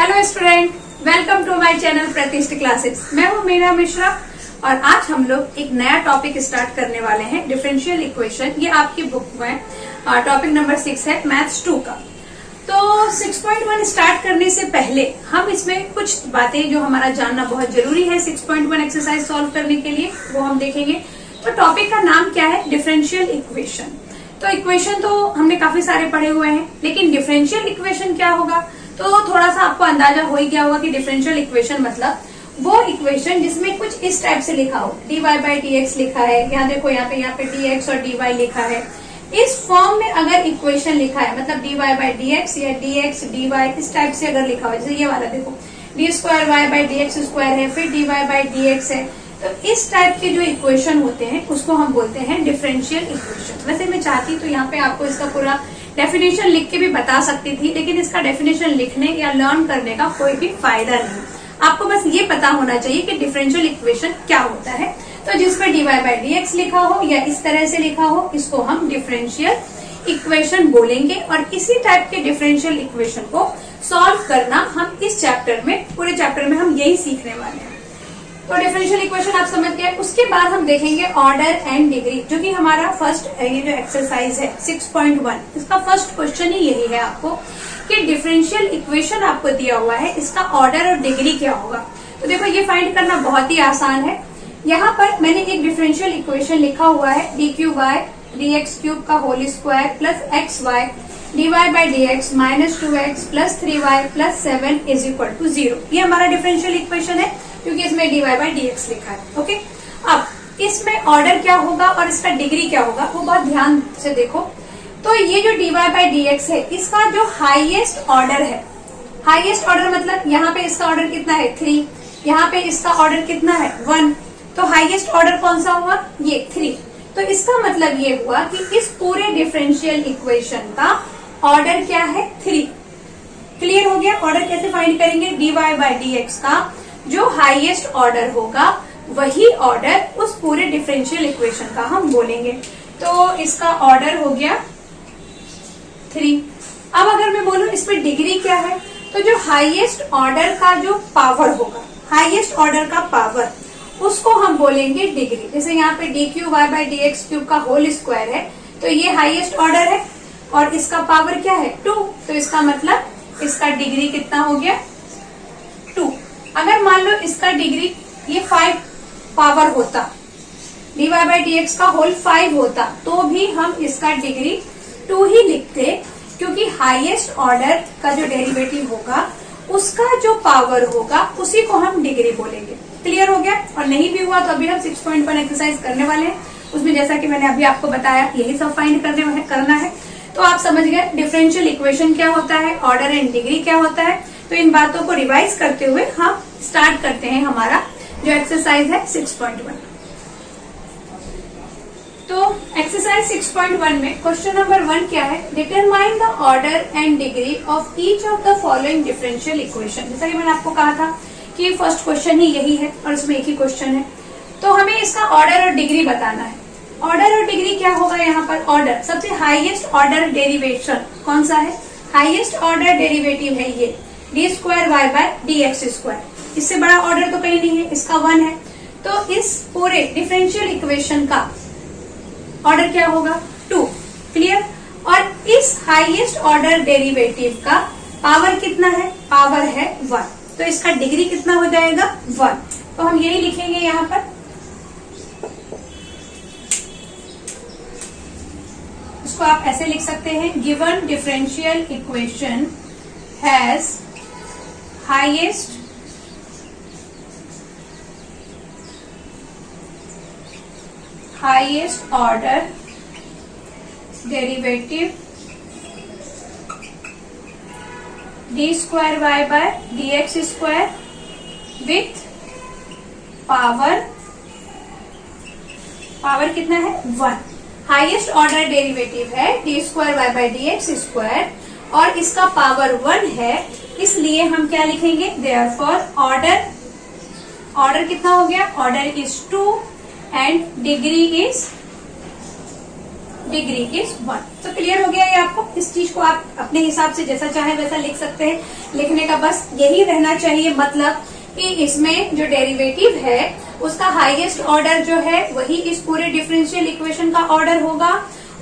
Hello student, welcome to my channel Pratishth classes. मैं हूं मीना मिश्रा और आज हम लोग एक नया टॉपिक स्टार्ट करने वाले हैं, डिफरेंशियल इक्वेशन। ये आपकी बुक में टॉपिक नंबर 6 है, मैथ्स 2 का। तो 6.1 स्टार्ट करने से पहले हम इसमें कुछ बातें जो हमारा जानना बहुत जरूरी है 6.1 एक्सरसाइज सॉल्व करने के लिए, वो हम देखेंगे। तो टॉपिक का नाम क्या है? Differential equation. तो इक्वेशन तो हमने काफी सारे पढ़े हुए हैं, लेकिन डिफरेंशियल इक्वेशन क्या होगा? तो थोड़ा सा आपको अंदाजा हो ही गया होगा कि डिफरेंशियल इक्वेशन मतलब वो इक्वेशन जिसमें कुछ इस टाइप से लिखा हो, dy बाई dx लिखा है, यहाँ देखो यहाँ पे dx और dy लिखा है। इस फॉर्म में अगर इक्वेशन लिखा है, मतलब dy बाई dx या dx dy इस टाइप से अगर लिखा हो, जैसे ये वाला देखो d square y by dx square है, फिर dy बाई dx है, तो इस टाइप के जो इक्वेशन होते हैं उसको हम बोलते हैं डिफरेंशियल इक्वेशन। वैसे मैं चाहती तो यहाँ पे आपको इसका पूरा डेफिनेशन लिख के भी बता सकती थी, लेकिन इसका डेफिनेशन लिखने या लर्न करने का कोई भी फायदा नहीं। आपको बस ये पता होना चाहिए कि डिफरेंशियल इक्वेशन क्या होता है। तो जिसमें dy बाई dx लिखा हो या इस तरह से लिखा हो, इसको हम डिफरेंशियल इक्वेशन बोलेंगे। और इसी टाइप के डिफरेंशियल इक्वेशन को सॉल्व करना हम इस चैप्टर में, पूरे चैप्टर में हम यही सीखने वाले हैं। तो डिफरेंशियल इक्वेशन आप समझ गए। उसके बाद हम देखेंगे ऑर्डर एंड डिग्री, जो कि हमारा फर्स्ट ये जो एक्सरसाइज है 6.1, इसका फर्स्ट क्वेश्चन ही यही है आपको कि डिफरेंशियल इक्वेशन आपको दिया हुआ है, इसका ऑर्डर और डिग्री क्या होगा। तो देखो ये फाइंड करना बहुत ही आसान है। यहाँ पर मैंने एक डिफरेंशियल इक्वेशन लिखा हुआ है d cube by d x cube का whole square plus x y d y by d x minus 2x plus 3y plus 7 is equal to 0। ये हमारा डिफरेंशियल इक्वेशन है क्योंकि इसमें dy बाई dx लिखा है। ओके, अब इसमें ऑर्डर क्या होगा और इसका डिग्री क्या होगा वो बहुत ध्यान से देखो। तो ये जो dy बाई dx है, इसका जो हाईएस्ट ऑर्डर है, हाईएस्ट ऑर्डर मतलब यहाँ पे इसका ऑर्डर कितना है 3, यहाँ पे इसका ऑर्डर कितना है 1, तो हाईएस्ट ऑर्डर कौन सा हुआ? ये 3। तो इसका मतलब ये हुआ कि इस पूरे डिफरेंशियल इक्वेशन का ऑर्डर क्या है 3। क्लियर हो गया? ऑर्डर कैसे फाइंड करेंगे? dy बाई dx का जो हाईएस्ट ऑर्डर होगा वही ऑर्डर उस पूरे डिफरेंशियल इक्वेशन का हम बोलेंगे। तो इसका ऑर्डर हो गया 3। अब अगर मैं बोलूं इसमें डिग्री क्या है, तो जो हाईएस्ट ऑर्डर का जो पावर होगा, हाईएस्ट ऑर्डर का पावर, उसको हम बोलेंगे डिग्री। जैसे यहाँ पे d cube y by d x cube का होल स्क्वायर है, तो ये हाईएस्ट ऑर्डर है और इसका पावर क्या है 2, तो इसका मतलब इसका डिग्री कितना हो गया 2। अगर मान लो इसका डिग्री ये 5 पावर होता, dy बाई dx का होल 5 होता, तो भी हम इसका डिग्री 2 ही लिखते, क्योंकि हाईएस्ट ऑर्डर का जो डेरिवेटिव होगा उसका जो पावर होगा उसी को हम डिग्री बोलेंगे। क्लियर हो गया? और नहीं भी हुआ तो अभी हम 6.1 एक्सरसाइज करने वाले हैं, उसमें जैसा कि मैंने अभी आपको बताया यही सब फाइंड करना है। तो आप समझ गए डिफरेंशियल इक्वेशन क्या होता है, ऑर्डर एंड डिग्री क्या होता है। तो इन बातों को रिवाइज करते हुए हम स्टार्ट करते हैं हमारा जो एक्सरसाइज है 6.1। तो एक्सरसाइज 6.1 में क्वेश्चन नंबर 1 क्या है? Determine the order and degree of each of the following differential equation. जैसा कि मैंने आपको कहा था कि फर्स्ट क्वेश्चन ही यही है और इसमें एक ही क्वेश्चन है, तो हमें इसका ऑर्डर और डिग्री बताना है। ऑर्डर और डिग्री क्या होगा? यहाँ पर ऑर्डर, सबसे हाईएस्ट ऑर्डर डेरिवेशन कौन सा है? हाईएस्ट ऑर्डर डेरिवेटिव है ये d square y by d x square. इससे बड़ा ऑर्डर तो कहीं नहीं है, इसका 1 है। तो इस पूरे डिफरेंशियल इक्वेशन का ऑर्डर क्या होगा 2। क्लियर? और इस हाईएस्ट ऑर्डर डेरिवेटिव का पावर कितना है? पावर है 1, तो इसका डिग्री कितना हो जाएगा 1। तो हम यही लिखेंगे यहाँ पर, इसको आप ऐसे लिख सकते हैं, given differential equation has highest order derivative d square y by d x square with power कितना है 1। हाईएस्ट ऑर्डर डेरिवेटिव है d square y by d x square और इसका पावर 1 है, इसलिए हम क्या लिखेंगे? देयरफॉर ऑर्डर कितना हो गया? Order is 2 and degree degree is 1। तो क्लियर हो गया ये आपको। इस चीज को आप अपने हिसाब से जैसा चाहे वैसा लिख सकते हैं। लिखने का बस यही रहना चाहिए मतलब कि इसमें जो डेरिवेटिव है उसका हाईएस्ट ऑर्डर जो है वही इस पूरे डिफरेंशियल इक्वेशन का ऑर्डर होगा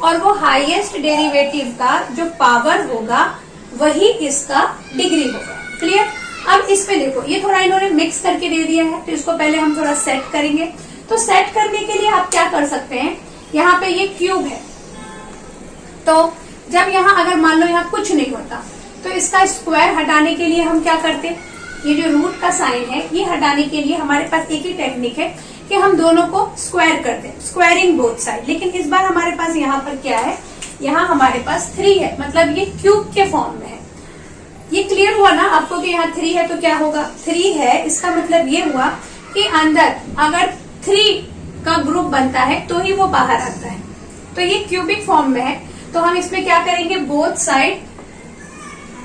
और वो हाईएस्ट डेरिवेटिव का जो पावर होगा वही इसका डिग्री होगा। क्लियर। अब इसमें देखो ये थोड़ा इन्होंने मिक्स करके दे दिया है तो इसको पहले हम थोड़ा सेट करेंगे। तो सेट करने के लिए आप क्या कर सकते हैं, यहाँ पे ये क्यूब है तो जब यहाँ अगर मान लो यहाँ कुछ नहीं होता तो इसका स्क्वायर हटाने के लिए हम क्या करते, ये जो रूट का साइन है ये हटाने के लिए हमारे पास एक ही टेक्निक है कि हम दोनों को स्क्वायर कर दें, स्क्वायरिंग बोथ साइड। लेकिन इस बार हमारे पास यहाँ पर क्या है, यहाँ हमारे पास 3 है मतलब ये क्यूब के फॉर्म में है। ये क्लियर हुआ ना आपको कि यहाँ 3 है तो क्या होगा, 3 है इसका मतलब ये हुआ कि अंदर अगर 3 का ग्रुप बनता है तो ही वो बाहर आता है। तो ये क्यूबिक फॉर्म में है तो हम इसमें क्या करेंगे, बोथ साइड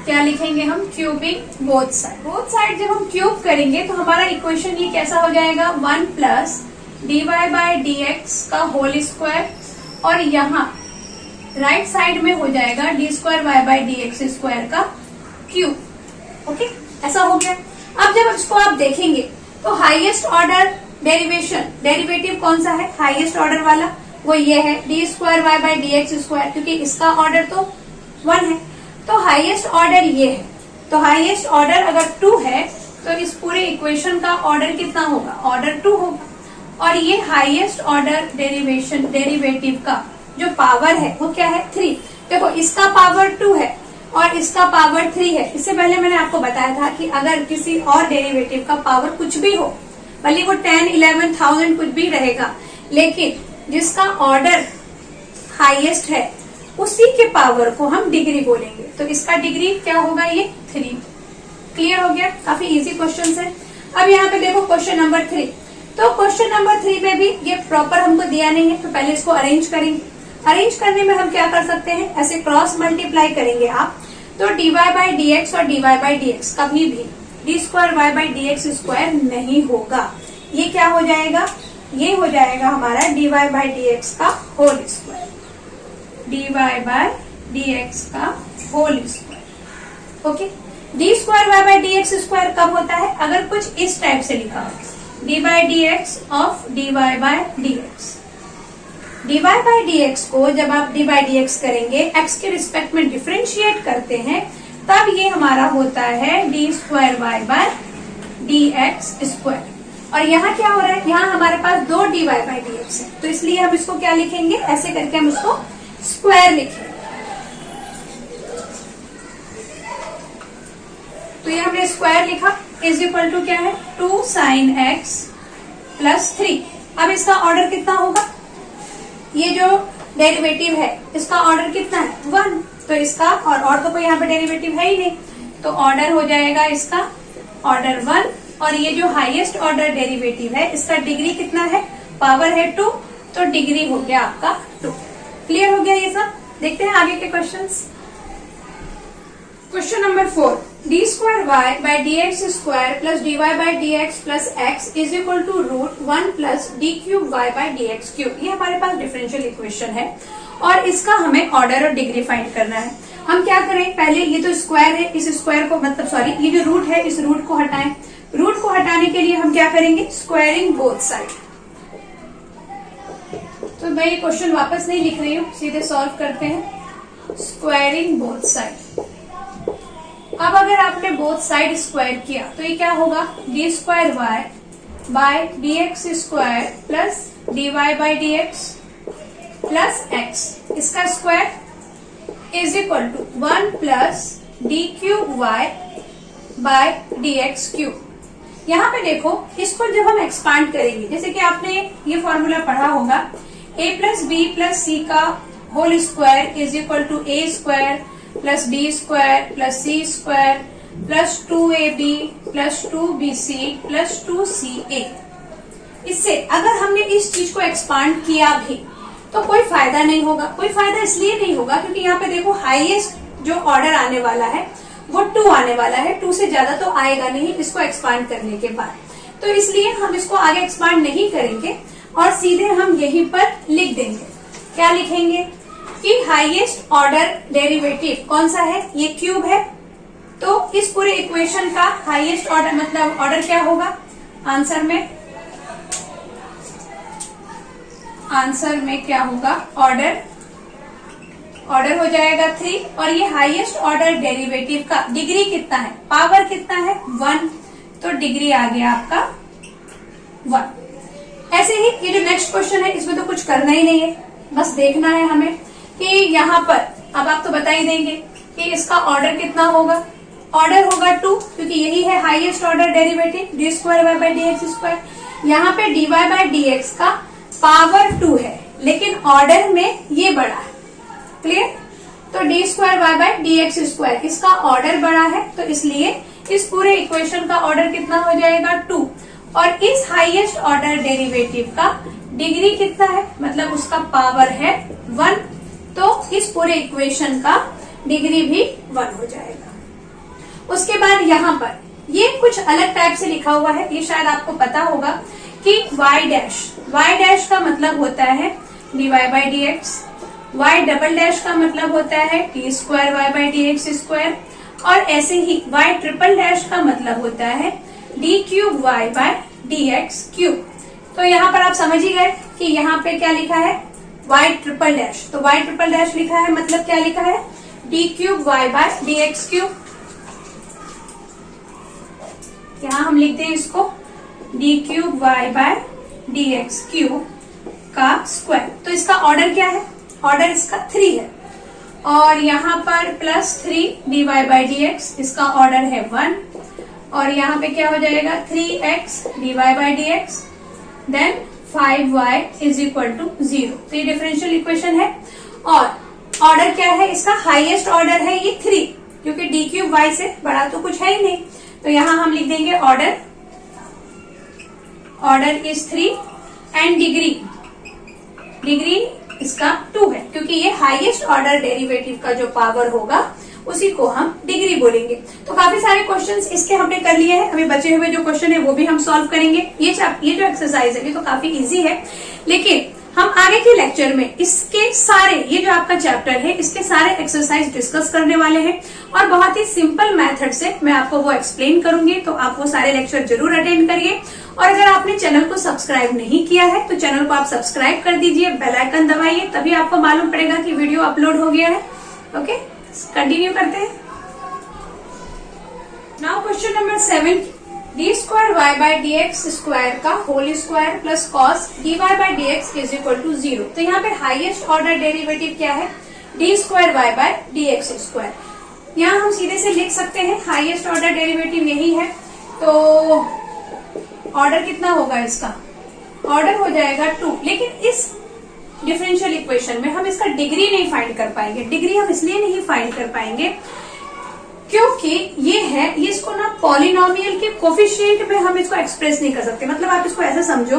क्या लिखेंगे हम, cubic both side. Both side जब हम क्यूब करेंगे तो हमारा इक्वेशन ये कैसा हो जाएगा, 1 प्लस dy/dx का होल स्क्वायर और यहाँ राइट साइड में हो जाएगा d²y/dx स्क्वायर का क्यूब। ओके, ऐसा हो गया। अब जब इसको आप देखेंगे तो हाईएस्ट ऑर्डर डेरिवेटिव कौन सा है, हाईएस्ट ऑर्डर वाला वो ये है d²y/dx स्क्वायर, क्योंकि इसका ऑर्डर तो 1 है तो हाईएस्ट ऑर्डर ये है। तो हाईएस्ट ऑर्डर अगर 2 है तो इस पूरे इक्वेशन का ऑर्डर कितना होगा, ऑर्डर 2 होगा। और ये हाईएस्ट ऑर्डर डेरिवेटिव का जो पावर है वो क्या है, 3। देखो इसका पावर 2 है और इसका पावर 3 है। इससे पहले मैंने आपको बताया था कि अगर किसी और डेरिवेटिव का पावर कुछ भी हो, भले वो 10, 11,000 कुछ भी रहेगा, लेकिन जिसका ऑर्डर हाईएस्ट है उसी के पावर को हम डिग्री बोलेंगे। तो इसका डिग्री क्या होगा, ये 3। क्लियर हो गया, काफी इजी क्वेश्चन है। अब यहाँ पे देखो क्वेश्चन नंबर 3। तो क्वेश्चन नंबर 3 में भी ये प्रॉपर हमको दिया नहीं है तो पहले इसको अरेंज करेंगे। अरेंज करने में हम क्या कर सकते हैं, ऐसे क्रॉस मल्टीप्लाई करेंगे आप तो dy/dx और dy/dx कभी भी d²y/dx स्क्वायर नहीं होगा। ये क्या हो जाएगा, ये हो जाएगा हमारा dy/dx का होल स्क्वायर, dy/dx का whole square. Okay, d²y/dx square कब होता है, अगर कुछ इस टाइप से लिखा हो, d/dx ऑफ dy/dx। dy/dx को जब आप d/dx करेंगे x के रिस्पेक्ट में डिफरेंशिएट करते हैं तब ये हमारा होता है d²y/dx स्क्वायर। और यहाँ क्या हो रहा है, यहाँ हमारे पास 2 dy/dx है तो इसलिए हम इसको क्या लिखेंगे, ऐसे करके हम इसको स्क्वायर लिखेंगे। तो ये हमने स्क्वायर लिखा इज इक्वल टू क्या है, 2 sin x प्लस 3। अब इसका ऑर्डर कितना होगा, ये जो डेरिवेटिव है इसका ऑर्डर कितना है, 1। तो इसका और तो कोई यहाँ पे डेरिवेटिव है ही नहीं तो ऑर्डर हो जाएगा इसका ऑर्डर 1। और ये जो हाईएस्ट ऑर्डर डेरिवेटिव है इसका डिग्री कितना है, पावर है 2 तो डिग्री हो गया आपका 2। क्लियर हो गया ये सब। देखते हैं आगे के questions. Question number 4, d²y/dx square plus dy/dx plus x is equal to √1 plus d³ cube. ये हमारे पास डिफरेंशियल इक्वेशन है और इसका हमें ऑर्डर और डिग्री फाइंड करना है। हम क्या करें, पहले ये तो स्क्वायर है, इस स्क्वायर को मतलब सॉरी ये जो रूट है इस रूट को हटाएं। रूट को हटाने के लिए हम क्या करेंगे, स्क्वायरिंग बोथ साइड। तो मैं ये क्वेश्चन वापस नहीं लिख रही हूँ, सीधे सॉल्व करते हैं। Squaring both side. अब अगर आपने बोथ साइड स्क्वायर किया तो ये क्या होगा, d²y/dx square plus dy/dx plus x इसका square is equal to 1 plus d³y/dx cube. यहाँ पे देखो इसको जब हम एक्सपांड करेंगे, जैसे कि आपने ये फॉर्मूला पढ़ा होगा, a plus b plus c का whole square is equal to a² plus d² plus c² plus 2ab plus 2bc plus 2ca। इससे अगर हमने इस चीज को एक्सपांड किया भी तो कोई फायदा नहीं होगा। कोई फायदा इसलिए नहीं होगा क्योंकि यहाँ पे देखो हाईएस्ट जो ऑर्डर आने वाला है वो 2 आने वाला है, 2 से ज्यादा तो आएगा नहीं इसको एक्सपांड करने के बाद। तो इसलिए हम इसको आगे एक्सपांड नहीं करेंगे और सीधे हम यहीं पर लिख देंगे। क्या लिखेंगे, कि हाईएस्ट ऑर्डर डेरिवेटिव कौन सा है, ये क्यूब है। तो इस पूरे इक्वेशन का हाईएस्ट ऑर्डर मतलब ऑर्डर क्या होगा, आंसर में क्या होगा, ऑर्डर हो जाएगा 3। और ये हाईएस्ट ऑर्डर डेरिवेटिव का डिग्री कितना है, पावर कितना है, 1, तो डिग्री आ गया आपका 1। ऐसे ही ये जो नेक्स्ट क्वेश्चन है इसमें तो कुछ करना ही नहीं है, बस देखना है हमें कि यहाँ पर अब आप तो बता ही देंगे कि इसका ऑर्डर कितना होगा, ऑर्डर होगा 2, क्योंकि यही है highest order derivative, d square y by d x square. यहाँ पे d y by d x का पावर 2 है, लेकिन ऑर्डर में ये बड़ा है, क्लियर। तो d square y by d x square इसका ऑर्डर बड़ा है, तो इसलिए इस पूरे इक्वेशन का ऑर्डर कितना हो जाएगा 2। और इस हाईएस्ट ऑर्डर डेरिवेटिव का डिग्री कितना है, मतलब उसका पावर है 1, तो इस पूरे इक्वेशन का डिग्री भी 1 हो जाएगा। उसके बाद यहाँ पर ये कुछ अलग टाइप से लिखा हुआ है, ये शायद आपको पता होगा कि y डैश का मतलब होता है dy by d x, y double dash का मतलब होता है t square y by d x square, और ऐसे ही y ट्रिपल डैश का मतलब होता है d cube y by d x cube. तो यहाँ पर आप समझ ही गए कि यहाँ पे क्या लिखा है, y ट्रिपल डैश, तो y ट्रिपल डैश लिखा है मतलब क्या लिखा है, d cube y by d x cube. यहाँ हम लिखते हैं इसको d cube y by d x cube का स्क्वायर। तो इसका ऑर्डर क्या है, ऑर्डर इसका 3 है, और यहाँ पर +3 d y by d x, इसका ऑर्डर है 1, और यहाँ पे क्या हो जाएगा 3x d y by d x, then 5y is equal to 0। तो ये डिफरेंशियल इक्वेशन है, और ऑर्डर क्या है इसका, हाईएस्ट ऑर्डर है ये 3, क्योंकि डी क्यूब वाई से बड़ा तो कुछ है ही नहीं। तो यहाँ हम लिख देंगे ऑर्डर इज 3 एंड डिग्री इसका 2 है, क्योंकि ये हाईएस्ट ऑर्डर डेरिवेटिव का जो पावर होगा उसी को हम डिग्री बोलेंगे। तो काफी सारे क्वेश्चंस इसके हमने कर लिए हैं, अभी बचे हुए जो क्वेश्चन है वो भी हम सॉल्व करेंगे। ये जो एक्सरसाइज है ये तो काफी इजी है, लेकिन हम आगे के लेक्चर में इसके सारे, ये जो आपका चैप्टर है इसके सारे एक्सरसाइज डिस्कस करने वाले हैं, और बहुत ही सिंपल मेथड से मैं आपको वो एक्सप्लेन करूंगी। तो आप वो सारे लेक्चर जरूर अटेंड करिए, और अगर आपने चैनल को सब्सक्राइब नहीं किया है तो चैनल को आप सब्सक्राइब कर दीजिए, बेल आइकन दबाइए, तभी आपको मालूम पड़ेगा कि वीडियो अपलोड हो गया है। ओके, कंटिन्यू करते हैं। Now question number 7, d square y by d x square का whole square plus cos d y by d x is equal to 0। तो यहाँ पे हाईएस्ट ऑर्डर डेरिवेटिव क्या है, d square y by d x square. यहाँ हम सीधे से लिख सकते हैं हाईएस्ट ऑर्डर डेरिवेटिव यही है, तो ऑर्डर कितना होगा इसका, ऑर्डर हो जाएगा 2। लेकिन इस डिफरेंशियल इक्वेशन में हम इसका डिग्री नहीं फाइंड कर पाएंगे। डिग्री हम इसलिए नहीं फाइंड कर पाएंगे क्योंकि ये है, ये इसको ना पॉलिनोमियल के कोफिशिएंट में हम इसको एक्सप्रेस नहीं कर सकते। मतलब आप इसको ऐसा समझो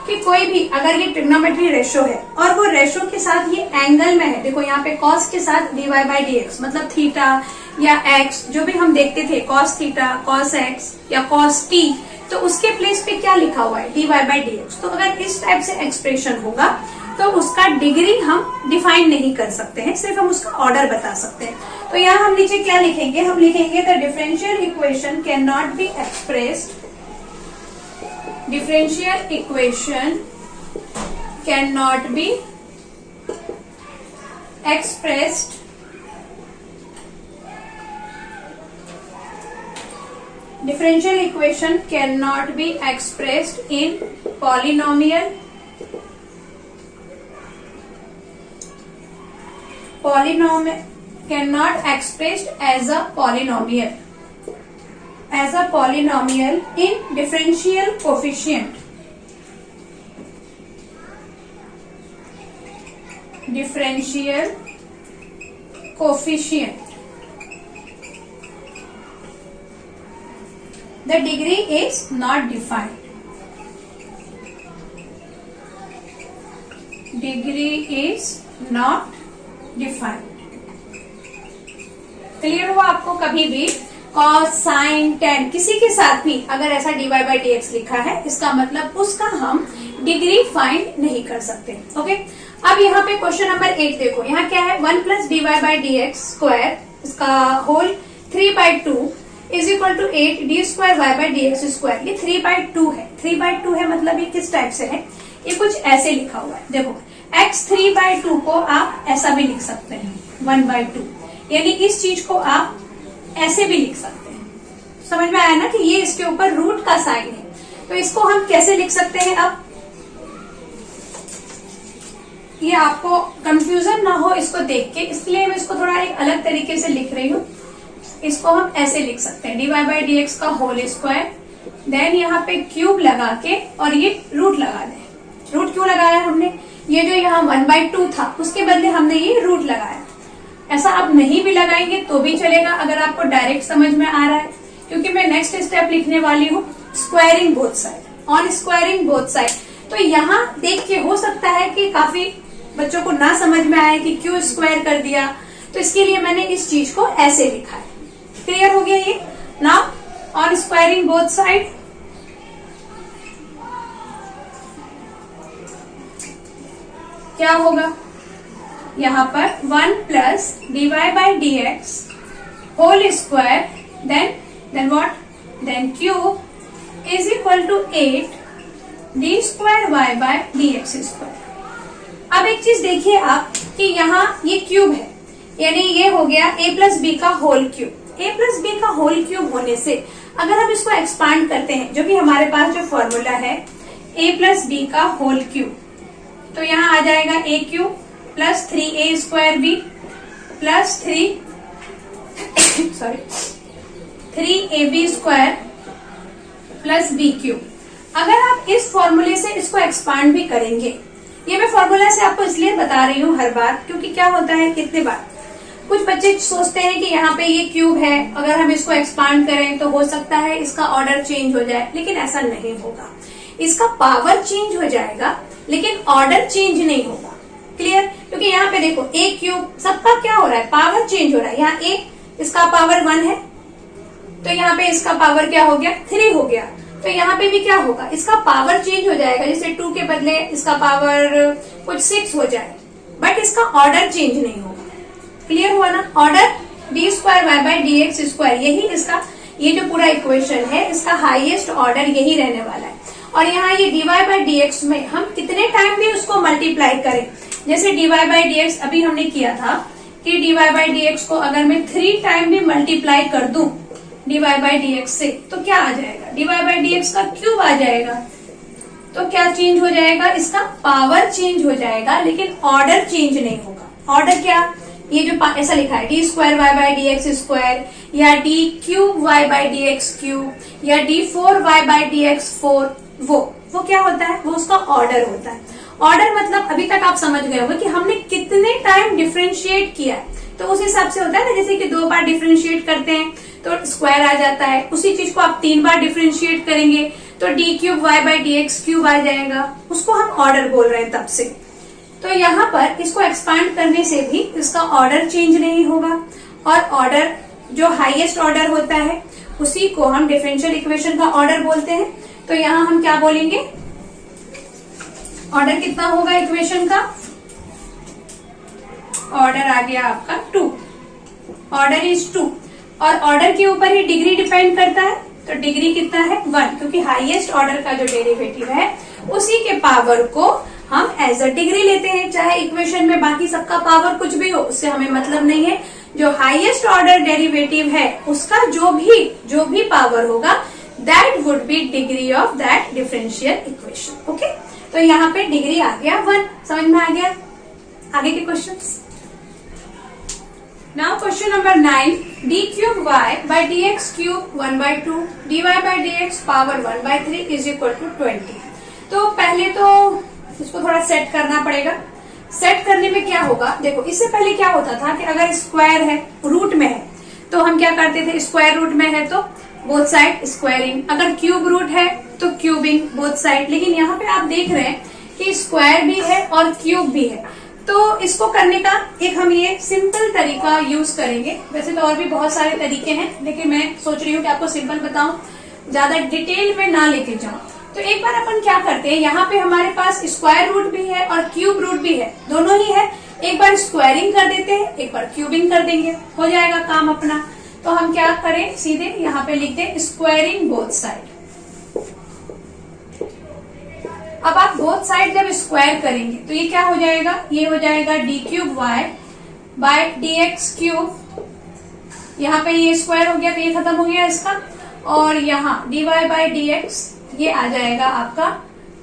कि कोई भी अगर ये ट्रिग्नोमेट्री रेशो है और वो रेशो के साथ ये एंगल में है, देखो यहाँ पे कॉस के साथ d y by d x, मतलब थीटा या एक्स जो भी हम देखते थे, कॉस थीटा, कॉस एक्स या कॉस टी, तो उसके प्लेस पे क्या लिखा हुआ है, d y by d x. तो अगर इस टाइप से एक्सप्रेशन होगा तो उसका डिग्री हम डिफाइन नहीं कर सकते हैं, सिर्फ हम उसका ऑर्डर बता सकते हैं। तो यहाँ हम नीचे क्या लिखेंगे, हम लिखेंगे the differential equation can not be expressed, differential equation can not be expressed differential equation cannot be expressed in polynomial cannot expressed as a polynomial in differential coefficient the degree is not defined. Degree is not defined. Clear हुआ आपको? कभी भी cos, sin, tan किसी के साथ भी अगर ऐसा dy by dx लिखा है, इसका मतलब उसका हम डिग्री फाइंड नहीं कर सकते। ओके, अब यहाँ पे क्वेश्चन नंबर 8 देखो, यहाँ क्या है, 1 plus dy by d x square इसका whole 3/2 is equal to 8 d square y by d x square. ये 3/2 है, 3/2 है मतलब ये किस टाइप से है, ये कुछ ऐसे लिखा हुआ है। देखो x 3/2 को आप ऐसा भी लिख सकते हैं 1/2, यानी इस चीज को आप ऐसे भी लिख सकते हैं। समझ में आया ना कि ये इसके ऊपर रूट का साइन है, तो इसको हम कैसे लिख सकते हैं। अब ये आपको कंफ्यूजन ना हो इसको देख के, इसलिए मैं इसको थोड़ा एक अलग तरीके से लिख रही हूँ। इसको हम ऐसे लिख सकते हैं dy बाई डी एक्स का होल स्क्वायर, देन यहाँ पे क्यूब लगा के और ये रूट लगा दें। रूट क्यों लगाया हमने, ये जो यहाँ 1/2 था उसके बदले हमने ये रूट लगाया। ऐसा आप नहीं भी लगाएंगे तो भी चलेगा अगर आपको डायरेक्ट समझ में आ रहा है, क्योंकि मैं नेक्स्ट स्टेप लिखने वाली हूँ squaring both side, on squaring both side. तो यहाँ देख के हो सकता है कि काफी बच्चों को ना समझ में आए कि क्यों स्क्वायर कर दिया, तो इसके लिए मैंने इस चीज को ऐसे लिखा है। क्लियर हो गया ये। Now on squaring both side, क्या होगा, यहाँ पर 1 plus dy by d x whole square, then what, then cube is equal to 8 d square y by d x square. अब एक चीज देखिए आप कि यहाँ ये क्यूब है, यानी ये हो गया a प्लस बी का whole cube. a plus b का होल क्यूब होने से अगर हम इसको एक्सपांड करते हैं, जो कि हमारे पास जो फॉर्मूला है a प्लस बी का होल क्यूब, तो यहाँ आ जाएगा a cube plus 3a square b plus 3ab square plus b cube. अगर आप इस फॉर्मूले से इसको एक्सपांड भी करेंगे, ये मैं फॉर्मूला से आपको इसलिए बता रही हूँ हर बार, क्योंकि क्या होता है कितने बार कुछ बच्चे सोचते हैं कि यहाँ पे ये क्यूब है, अगर हम इसको एक्सपांड करें तो हो सकता है इसका ऑर्डर चेंज हो जाए, लेकिन ऐसा नहीं होगा। इसका पावर चेंज हो जाएगा लेकिन ऑर्डर चेंज नहीं होगा। क्लियर, क्योंकि यहाँ पे देखो a क्यूब सबका क्या हो रहा है, पावर चेंज हो रहा है। यहाँ a इसका पावर 1 है, तो यहाँ पे इसका पावर क्या हो गया, 3 हो गया। तो यहाँ पे भी क्या होगा, इसका पावर चेंज हो जाएगा, जैसे 2 के बदले इसका पावर कुछ 6 हो जाए, बट इसका ऑर्डर चेंज नहीं होगा। क्लियर हुआ ना, order d square y by d x square, यही इसका ये जो पूरा इक्वेशन है इसका हाईएस्ट ऑर्डर यही रहने वाला है। और यहाँ ये dy बाई डी एक्स में हम कितने टाइम भी उसको मल्टीप्लाई करें, जैसे dy बाई डी एक्स अभी हमने किया था कि dy बाई डी एक्स को अगर मैं 3 टाइम भी मल्टीप्लाई कर दूं dy बाई डी एक्स से, तो क्या आ जाएगा, dy बाई डी एक्स का क्यूब आ जाएगा। तो क्या चेंज हो जाएगा, इसका पावर चेंज हो जाएगा लेकिन ऑर्डर चेंज नहीं होगा। ऑर्डर क्या, ये जो ऐसा लिखा है d square y by d x square, या d cube y by d x cube, या d4 Y by d x 4, वो क्या होता है, वो उसका ऑर्डर होता है। ऑर्डर मतलब अभी तक आप समझ गए होंगे कि हमने कितने टाइम डिफरेंशिएट किया है, तो उस हिसाब से होता है ना, जैसे कि 2 बार डिफरेंशिएट करते हैं तो स्क्वायर आ जाता है, उसी चीज को आप 3 बार डिफरेंशिएट करेंगे तो d cube y by d x cube आ जाएगा, उसको हम ऑर्डर बोल रहे हैं तब से। तो यहाँ पर इसको एक्सपांड करने से भी इसका ऑर्डर चेंज नहीं होगा, और ऑर्डर जो हाईएस्ट ऑर्डर होता है उसी को हम डिफरेंशियल इक्वेशन का ऑर्डर बोलते हैं। तो यहाँ हम क्या बोलेंगे, ऑर्डर कितना होगा इक्वेशन का, ऑर्डर आ गया आपका 2, ऑर्डर इज 2, और ऑर्डर के ऊपर ही डिग्री डिपेंड करता है, तो डिग्री कितना है 1, क्योंकि हाईएस्ट ऑर्डर का जो डेरिवेटिव है उसी के पावर को हम एज अ डिग्री लेते हैं, चाहे इक्वेशन में बाकी सबका पावर कुछ भी हो, उससे हमें मतलब नहीं है। जो हाईएस्ट ऑर्डर डेरिवेटिव है उसका जो भी पावर होगा that would be degree of that differential equation. Okay, तो यहाँ पे डिग्री आ गया 1, समझ में आ गया। आगे के questions. Now question number 9, d cube y by d x cube 1/2 dy by d x power 1/3 is equal to 20। तो पहले तो इसको थोड़ा सेट करना पड़ेगा। सेट करने में क्या होगा, देखो इससे पहले क्या होता था कि अगर स्क्वायर है, रूट में है, तो हम क्या करते थे, स्क्वायर रूट में है तो बोथ साइड स्क्वायरिंग, अगर क्यूब रूट है तो क्यूबिंग बोथ साइड। लेकिन यहाँ पे आप देख रहे हैं कि स्क्वायर भी है और क्यूब भी है, तो इसको करने का एक हम ये सिंपल तरीका यूज करेंगे। वैसे तो और भी बहुत सारे तरीके हैं, लेकिन मैं सोच रही हूँ कि आपको सिंपल बताऊं, ज्यादा डिटेल में ना लेके जाऊं। तो एक बार अपन क्या करते हैं, यहाँ पे हमारे पास स्क्वायर रूट भी है और क्यूब रूट भी है, दोनों ही है। एक बार स्क्वायरिंग कर देते हैं, एक बार क्यूबिंग कर देंगे, हो जाएगा काम अपना। तो हम क्या करें, सीधे यहाँ पे लिख दें स्क्वायरिंग बोथ साइड। अब आप बोथ साइड जब स्क्वायर करेंगे तो ये क्या हो जाएगा, ये हो जाएगा d cube y by d x cube. यहाँ पे ये स्क्वायर हो गया तो ये खत्म हो गया इसका, और यहाँ d y by d x ये आ जाएगा आपका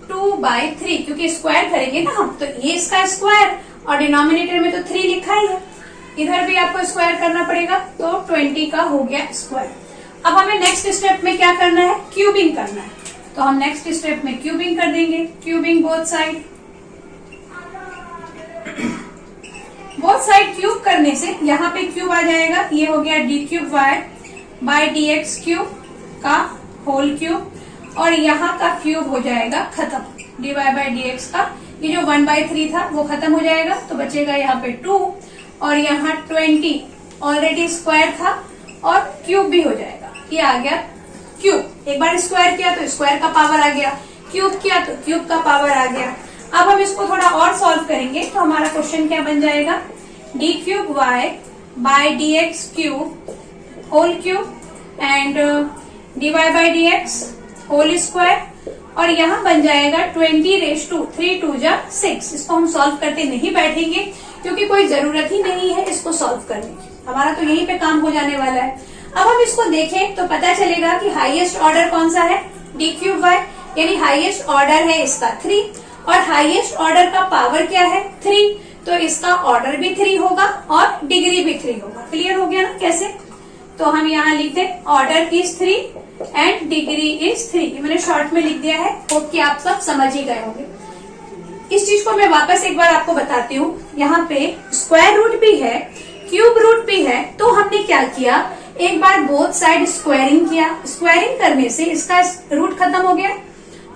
2/3, क्योंकि स्क्वायर करेंगे ना हम, तो ये इसका स्क्वायर और डिनोमिनेटर में तो 3 लिखा ही है, इधर भी आपको स्क्वायर करना पड़ेगा, तो 20 का हो गया स्क्वायर। अब हमें नेक्स्ट स्टेप में क्या करना है, क्यूबिंग करना है। तो हम नेक्स्ट स्टेप में क्यूबिंग कर देंगे, cubing both side. Both side cube करने से यहाँ पे क्यूब आ जाएगा, ये हो गया d cube y by d x cube का होल क्यूब, और यहाँ का क्यूब हो जाएगा खत्म, d y by d x का। ये जो 1/3 था वो खत्म हो जाएगा, तो बचेगा यहाँ पे 2, और यहाँ 20 ऑलरेडी स्क्वायर था और क्यूब भी हो जाएगा। ये आ गया क्यूब, एक बार स्क्वायर किया तो स्क्वायर का पावर आ गया, क्यूब किया तो क्यूब का पावर आ गया। अब हम इसको थोड़ा और सॉल्व करेंगे, तो हमारा क्वेश्चन क्या बन जाएगा, d cube y by d x cube whole cube and d y by d x whole square, और यहाँ बन जाएगा 20⁵ इसको हम सॉल्व करते नहीं बैठेंगे, क्योंकि कोई जरूरत ही नहीं है इसको सॉल्व करने की, हमारा तो यहीं पे काम हो जाने वाला है। अब हम इसको देखें तो पता चलेगा कि हाईएस्ट ऑर्डर कौन सा है, डी क्यूब वाई, यानी हाईएस्ट ऑर्डर है इसका 3, और हाईएस्ट ऑर्डर का पावर क्या है 3, तो इसका ऑर्डर भी 3 होगा और डिग्री भी 3 होगा। क्लियर हो गया ना कैसे, तो हम यहाँ लिखते order is 3 and degree is 3, ये मैंने शॉर्ट में लिख दिया है, होप कि आप सब समझ ही गए होंगे। इस चीज को मैं वापस एक बार आपको बताती हूँ, यहाँ पे स्क्वायर रूट भी है, क्यूब रूट भी है, तो हमने क्या किया, एक बार बोथ साइड स्क्वायरिंग किया, स्क्वायरिंग करने से इसका रूट खत्म हो गया,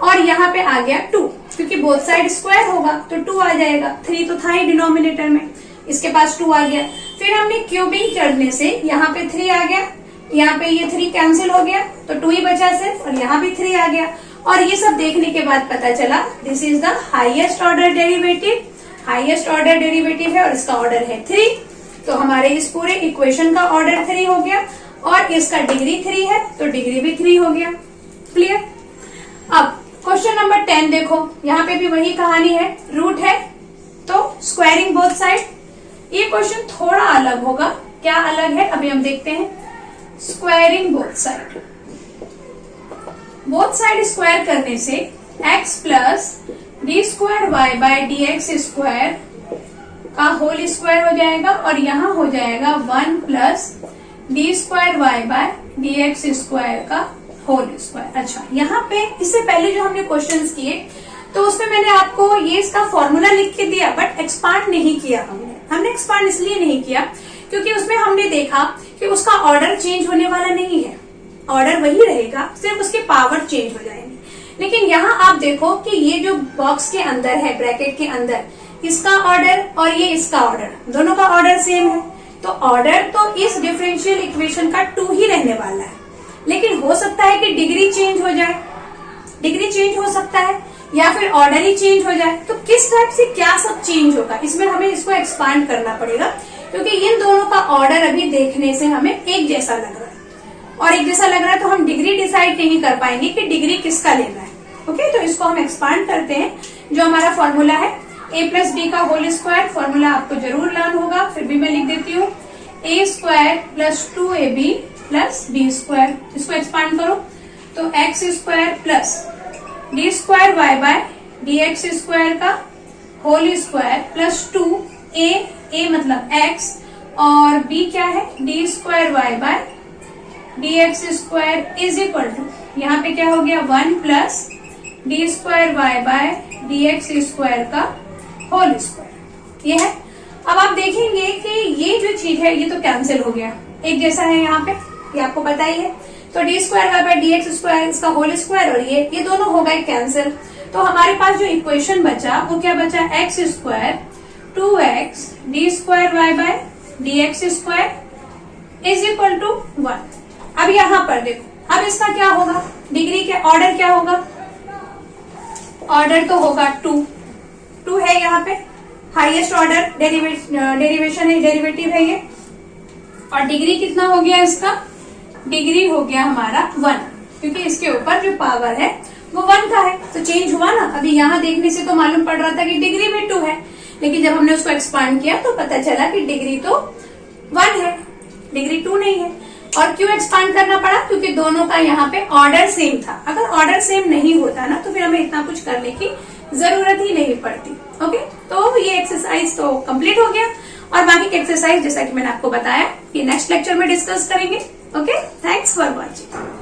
और यहाँ पे आ गया 2, क्योंकि बोथ साइड स्क्वायर होगा तो 2 आ जाएगा, 3 तो था ही डिनोमिनेटर में, इसके पास 2 आ गया। फिर हमने क्यूबिंग करने से यहाँ पे 3 आ गया, यहाँ पे ये 3 कैंसिल हो गया तो 2 ही बचा सिर्फ, और यहाँ भी 3 आ गया। और ये सब देखने के बाद पता चला this is the highest order derivative, highest order derivative है और इसका ऑर्डर है 3, तो हमारे इस पूरे इक्वेशन का ऑर्डर 3 हो गया, और इसका डिग्री 3 है तो डिग्री भी 3 हो गया। क्लियर। अब क्वेश्चन नंबर 10 देखो, यहाँ पे भी वही कहानी है, रूट है तो स्क्वायरिंग बोथ साइड। ये क्वेश्चन थोड़ा अलग होगा, क्या अलग है अभी हम देखते हैं। Squaring both side, both side square करने से x plus d square y by d x square का होल स्क्वायर हो जाएगा, और यहाँ हो जाएगा 1 plus d square y by d x square का होल स्क्वायर। अच्छा, यहाँ पे इससे पहले जो हमने क्वेश्चंस किए तो उसमें मैंने आपको ये इसका फॉर्मूला लिख के दिया, बट एक्सपांड नहीं किया हमने एक्सपांड इसलिए नहीं किया क्योंकि उसमें हमने देखा कि उसका ऑर्डर चेंज होने वाला नहीं है, ऑर्डर वही रहेगा, सिर्फ उसके पावर चेंज हो जाएंगे। लेकिन यहाँ आप देखो कि ये जो बॉक्स के अंदर है, ब्रैकेट के अंदर, इसका ऑर्डर और ये इसका ऑर्डर, दोनों का ऑर्डर सेम है, तो ऑर्डर तो इस डिफरेंशियल इक्वेशन का 2 ही रहने वाला है। लेकिन हो सकता है कि डिग्री चेंज हो जाए, डिग्री चेंज हो सकता है, या फिर ऑर्डर ही चेंज हो जाए। तो किस टाइप से क्या सब चेंज होगा, इसमें हमें इसको एक्सपांड करना पड़ेगा, क्योंकि इन दोनों का ऑर्डर अभी देखने से हमें एक जैसा लग रहा है, और एक जैसा लग रहा है तो हम डिग्री डिसाइड नहीं कर पाएंगे कि डिग्री किसका लेना है। ओके, तो इसको हम एक्सपांड करते हैं। जो हमारा फॉर्मूला है a प्लस बी का होल स्क्वायर, फॉर्मूला आपको जरूर लर्न होगा, फिर भी मैं लिख देती हूँ, a स्क्वायर प्लस 2ab प्लस बी स्क्वायर। इसको एक्सपांड करो तो x square plus d square y by d x square का होल स्क्वायर प्लस 2a मतलब x, और b क्या है, d square y by d x square is equal to, यहाँ पे क्या हो गया 1 plus d square y by d x square का होल स्क्वायर। ये है। अब आप देखेंगे कि ये जो चीज है ये तो कैंसिल हो गया, एक जैसा है यहाँ पे, ये आपको पता ही है। तो d square y by d x square इसका होल स्क्वायर और ये दोनों हो गए कैंसिल। तो हमारे पास जो इक्वेशन बचा वो क्या बचा, x square 2x d square y by d x square is equal to 1। अब यहाँ पर देखो, अब इसका क्या होगा, डिग्री के ऑर्डर क्या होगा, ऑर्डर तो होगा 2 है यहाँ पे, हाईएस्ट ऑर्डर डेरिवेशन है, डेरिवेटिव है ये। और डिग्री कितना हो गया इसका, डिग्री हो गया हमारा 1, क्योंकि इसके ऊपर जो पावर है वो 1 का है, तो चेंज हुआ ना। अभी यहाँ देखने से तो मालूम पड़ रहा था कि डिग्री भी 2 है, लेकिन जब हमने उसको एक्सपांड किया तो पता चला कि डिग्री तो 1 है, डिग्री 2 नहीं है। और क्यों एक्सपांड करना पड़ा, क्योंकि दोनों का यहाँ पे ऑर्डर सेम था। अगर ऑर्डर सेम नहीं होता ना तो फिर हमें इतना कुछ करने की जरूरत ही नहीं पड़ती। ओके, तो ये एक्सरसाइज तो कंप्लीट हो गया, और बाकी की एक्सरसाइज जैसा कि मैंने आपको बताया कि नेक्स्ट लेक्चर में डिस्कस करेंगे। Okay, thanks for watching.